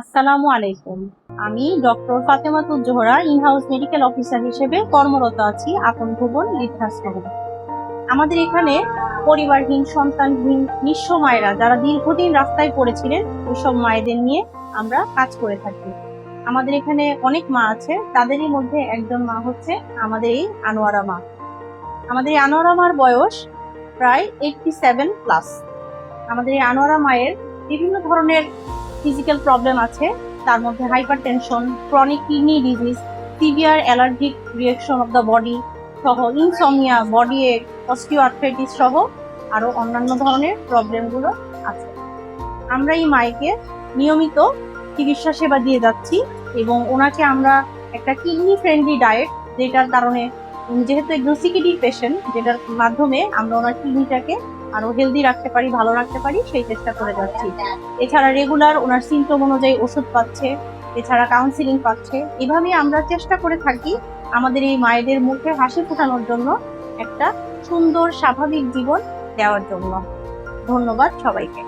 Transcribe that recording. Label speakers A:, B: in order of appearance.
A: আসসালামু আলাইকুম। আমি doctor Fatematuz Zohra in-house medical officer হিসেবে কর্মরত আছি আপন ভুবন বৃদ্ধাশ্রমে। আমাদের এখানে পরিবারহীন, সন্তানহীন, নিঃস্ব মায়েরা যারা দীর্ঘদিন রাস্তায় পড়েছিলেন, ওইসব মায়েদের নিয়ে আমরা কাজ করে থাকি। আমাদের এখানে অনেক মা আছে, তাদেরই মধ্যে একজন মা হচ্ছে আমাদের এই আনোয়ারা মা। আমাদের এই আনোয়ারা মার বয়স প্রায় 87+। আমাদের এই আনোয়ারা মায়ের বিভিন্ন ধরনের ফিজিক্যাল প্রবলেম আছে, তার মধ্যে hyper tension, chronic kidney disease, severe allergic reaction of the body সহ, ইনসোমনিয়া, বডি এক, অস্টিওআর্থ্রাইটিস সহ আরো অন্যান্য ধরনের প্রবলেমগুলো আছে। আমরা এই মায়েকে নিয়মিত চিকিৎসা সেবা দিয়ে যাচ্ছি এবং ওনাকে আমরা একটা কিডনি ফ্রেন্ডলি ডায়েট, যেটার কারণে যেহেতু একজন সিকিডি পেশেন্ট, যেটার মাধ্যমে আমরা ওনার কিডনিটাকে আরো হেলদি রাখতে পারি, ভালো রাখতে পারি, সেই চেষ্টা করে যাচ্ছি। এছাড়া রেগুলার ওনার সিমটম অনুযায়ী ওষুধ পাচ্ছে, এছাড়া কাউন্সিলিং পাচ্ছে। এভাবেই আমরা চেষ্টা করে থাকি আমাদের এই মায়েদের মুখে হাসি ফোটানোর জন্য, একটা সুন্দর স্বাভাবিক জীবন দেওয়ার জন্য। ধন্যবাদ সবাইকে।